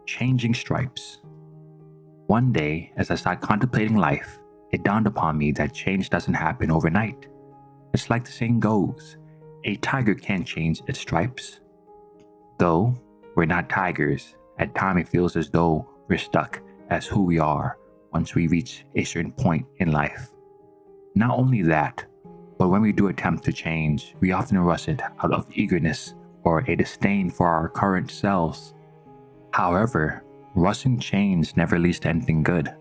Changing stripes. One day, as I sat contemplating life, it dawned upon me that change doesn't happen overnight. It's like the saying goes, a tiger can't change its stripes. Though we're not tigers, at times it feels as though we're stuck as who we are once we reach a certain point in life. Not only that, but when we do attempt to change, we often rush it out of eagerness or a disdain for our current selves. However, rushing change never leads to anything good.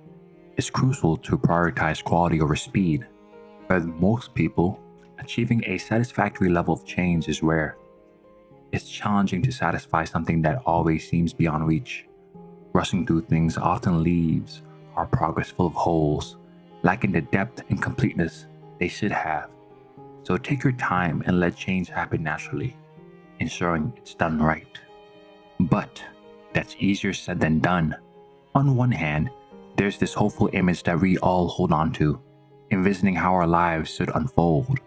It's crucial to prioritize quality over speed. For most people, achieving a satisfactory level of change is rare. It's challenging to satisfy something that always seems beyond reach. Rushing through things often leaves our progress full of holes, lacking the depth and completeness they should have. So take your time and let change happen naturally, ensuring it's done right. But that's easier said than done. On one hand, there's this hopeful image that we all hold on to, envisioning how our lives should unfold.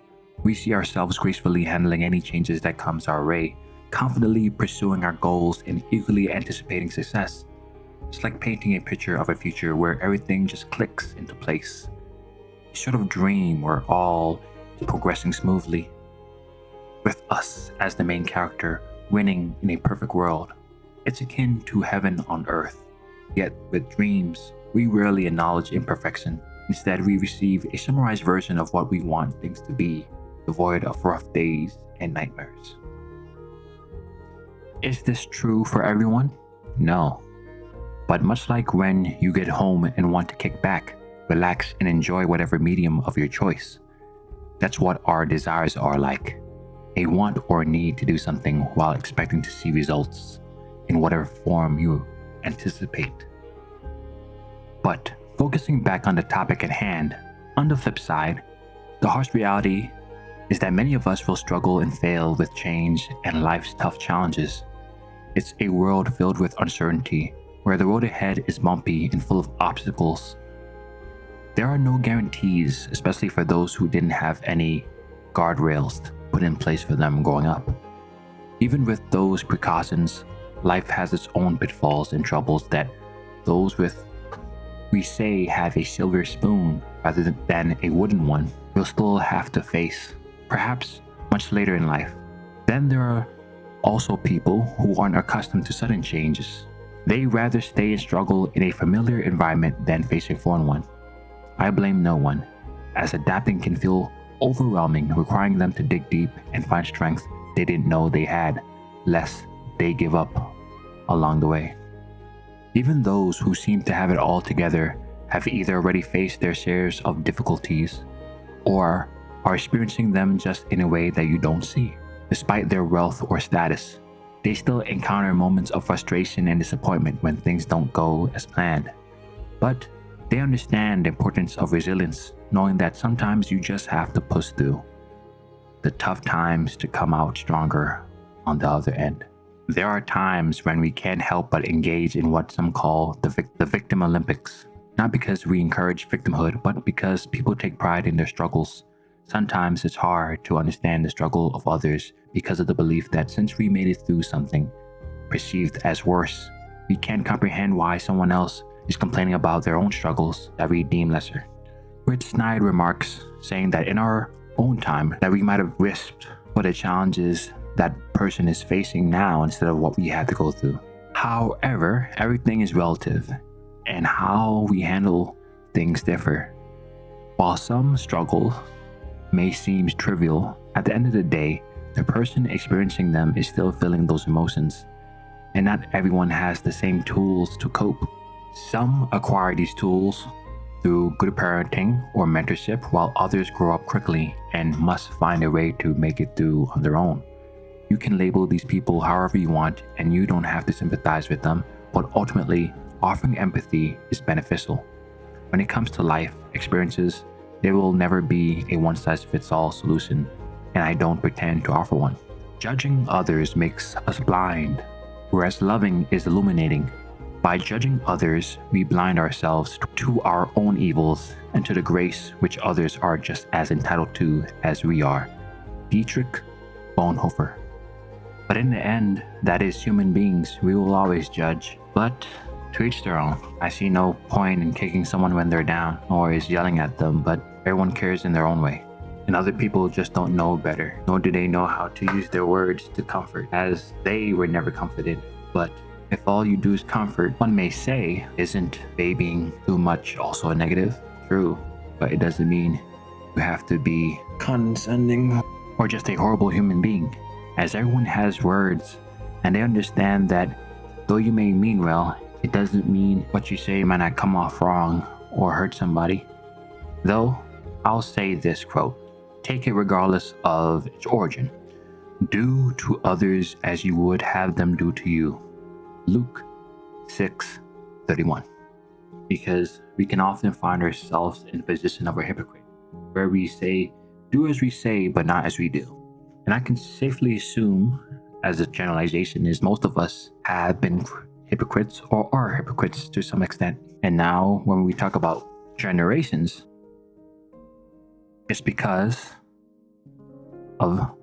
We see ourselves gracefully handling any changes that comes our way, confidently pursuing our goals and eagerly anticipating success. It's like painting a picture of a future where everything just clicks into place. A sort of dream where all is progressing smoothly, with us as the main character winning in a perfect world. It's akin to heaven on earth. Yet with dreams, we rarely acknowledge imperfection. Instead, we receive a summarized version of what we want things to be, devoid of rough days and nightmares. Is this true for everyone? No. But much like when you get home and want to kick back, relax, and enjoy whatever medium of your choice, that's what our desires are like. A want or need to do something while expecting to see results in whatever form you anticipate. But focusing back on the topic at hand, on the flip side, the harsh reality is that many of us will struggle and fail with change and life's tough challenges. It's a world filled with uncertainty, where the road ahead is bumpy and full of obstacles. There are no guarantees, especially for those who didn't have any guardrails put in place for them growing up. Even with those precautions, life has its own pitfalls and troubles that those with, we say, have a silver spoon rather than a wooden one will still have to face, perhaps much later in life. Then there are also people who aren't accustomed to sudden changes. They rather stay and struggle in a familiar environment than face a foreign one. I blame no one, as adapting can feel overwhelming, requiring them to dig deep and find strength they didn't know they had, lest they give up along the way. Even those who seem to have it all together have either already faced their shares of difficulties or are experiencing them just in a way that you don't see. Despite their wealth or status, they still encounter moments of frustration and disappointment when things don't go as planned. But they understand the importance of resilience, knowing that sometimes you just have to push through the tough times to come out stronger on the other end. There are times when we can't help but engage in what some call the victim Olympics, not because we encourage victimhood, but because people take pride in their struggles. Sometimes it's hard to understand the struggle of others because of the belief that since we made it through something perceived as worse, we can't comprehend why someone else is complaining about their own struggles that we deem lesser. Rich snide remarks saying that in our own time that we might have risked for the challenges that person is facing now instead of what we had to go through. However, everything is relative, and how we handle things differ. While some struggles may seem trivial, at the end of the day, the person experiencing them is still feeling those emotions, and not everyone has the same tools to cope. Some acquire these tools through good parenting or mentorship, while others grow up quickly and must find a way to make it through on their own. You can label these people however you want, and you don't have to sympathize with them, but ultimately, offering empathy is beneficial. When it comes to life experiences, there will never be a one-size-fits-all solution, and I don't pretend to offer one. Judging others makes us blind, whereas loving is illuminating. By judging others, we blind ourselves to our own evils and to the grace which others are just as entitled to as we are. Dietrich Bonhoeffer. But in the end, that is human beings, we will always judge. But to each their own. I see no point in kicking someone when they're down or is yelling at them, but everyone cares in their own way. And other people just don't know better, nor do they know how to use their words to comfort, as they were never comforted. But if all you do is comfort, one may say, isn't babying too much also a negative? True, but it doesn't mean you have to be condescending or just a horrible human being, as everyone has words, and they understand that though you may mean well, it doesn't mean what you say might not come off wrong or hurt somebody. Though, I'll say this quote, take it regardless of its origin. Do to others as you would have them do to you. Luke 6:31. Because we can often find ourselves in the position of a hypocrite, where we say, do as we say, but not as we do. And I can safely assume, as a generalization, is most of us have been hypocrites or are hypocrites to some extent. And now when we talk about generations, it's because of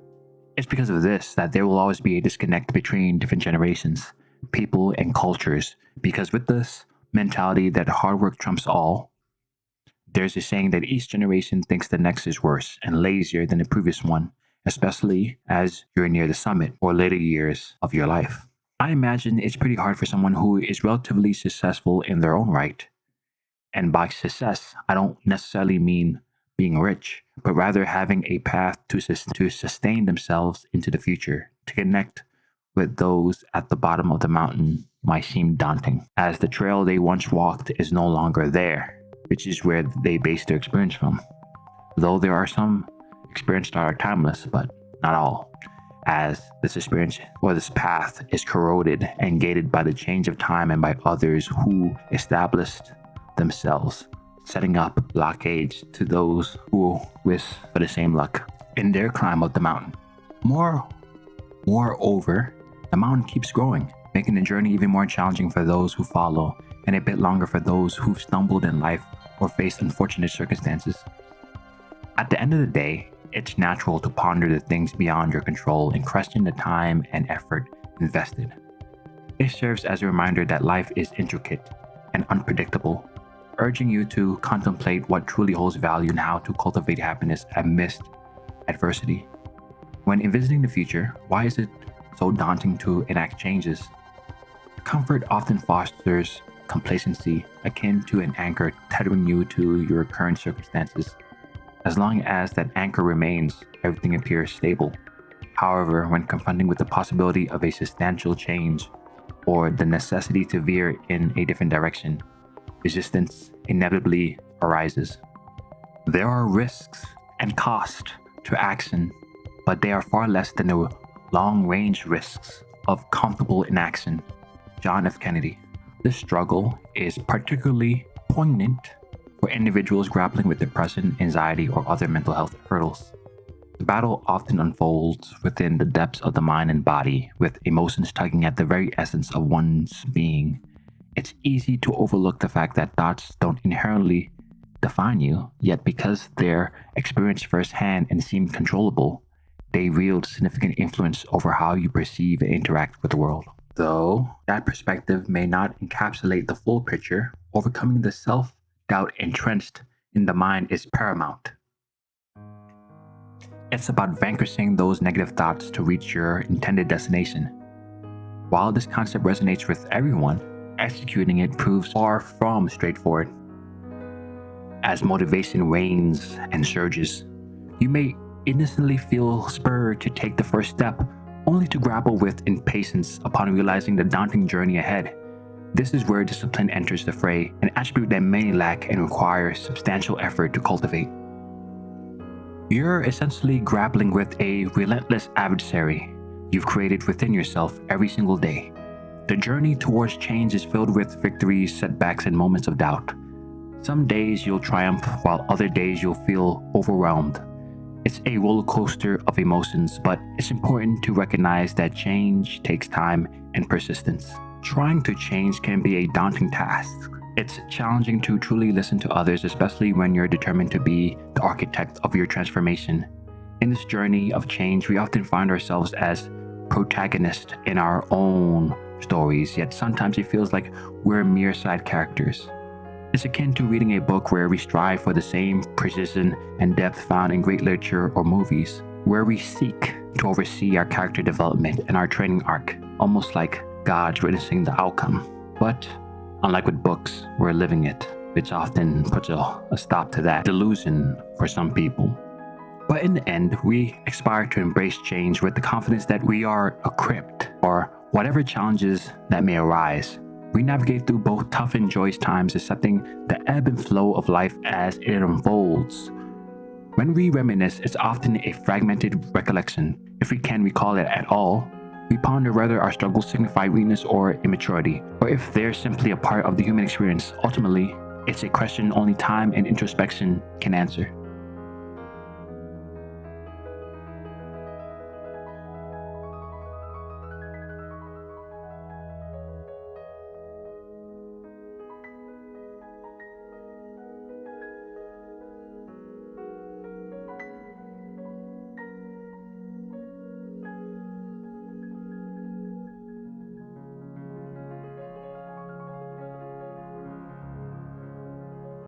this that there will always be a disconnect between different generations, people, and cultures. Because with this mentality that hard work trumps all, there's a saying that each generation thinks the next is worse and lazier than the previous one, especially as you're near the summit or later years of your life. I imagine it's pretty hard for someone who is relatively successful in their own right. And by success, I don't necessarily mean being rich, but rather having a path to sustain themselves into the future. To connect with those at the bottom of the mountain might seem daunting, as the trail they once walked is no longer there, which is where they base their experience from. Though there are some experiences that are timeless, but not all, as this experience or this path is corroded and gated by the change of time and by others who established themselves, setting up blockades to those who wish for the same luck in their climb up the mountain. Moreover, the mountain keeps growing, making the journey even more challenging for those who follow, and a bit longer for those who've stumbled in life or faced unfortunate circumstances. At the end of the day, it's natural to ponder the things beyond your control and question the time and effort invested. It serves as a reminder that life is intricate and unpredictable, urging you to contemplate what truly holds value and how to cultivate happiness amidst adversity. When envisioning the future, why is it so daunting to enact changes? Comfort often fosters complacency, akin to an anchor tethering you to your current circumstances. As long as that anchor remains, everything appears stable. However, when confronting with the possibility of a substantial change or the necessity to veer in a different direction, resistance inevitably arises. There are risks and costs to action, but they are far less than the long-range risks of comfortable inaction. John F. Kennedy. This struggle is particularly poignant for individuals grappling with depression, anxiety, or other mental health hurdles. The battle often unfolds within the depths of the mind and body, with emotions tugging at the very essence of one's being. It's easy to overlook the fact that thoughts don't inherently define you, yet because they're experienced firsthand and seem controllable, they wield significant influence over how you perceive and interact with the world. Though that perspective may not encapsulate the full picture, overcoming the self-doubt entrenched in the mind is paramount. It's about vanquishing those negative thoughts to reach your intended destination. While this concept resonates with everyone, executing it proves far from straightforward. As motivation wanes and surges, you may innocently feel spurred to take the first step, only to grapple with impatience upon realizing the daunting journey ahead. This is where discipline enters the fray, an attribute that many lack and requires substantial effort to cultivate. You're essentially grappling with a relentless adversary you've created within yourself every single day. The journey towards change is filled with victories, setbacks, and moments of doubt. Some days you'll triumph, while other days you'll feel overwhelmed. It's a roller coaster of emotions, but it's important to recognize that change takes time and persistence. Trying to change can be a daunting task. It's challenging to truly listen to others, especially when you're determined to be the architect of your transformation. In this journey of change, we often find ourselves as protagonists in our own stories, yet sometimes it feels like we're mere side characters. It's akin to reading a book where we strive for the same precision and depth found in great literature or movies, where we seek to oversee our character development and our training arc, almost like God's witnessing the outcome. But unlike with books, we're living it, which often puts a stop to that delusion for some people. But in the end, we aspire to embrace change with the confidence that we are equipped for whatever challenges that may arise. We navigate through both tough and joyous times, accepting the ebb and flow of life as it unfolds. When we reminisce, it's often a fragmented recollection. If we can recall it at all, we ponder whether our struggles signify weakness or immaturity, or if they're simply a part of the human experience. Ultimately, it's a question only time and introspection can answer.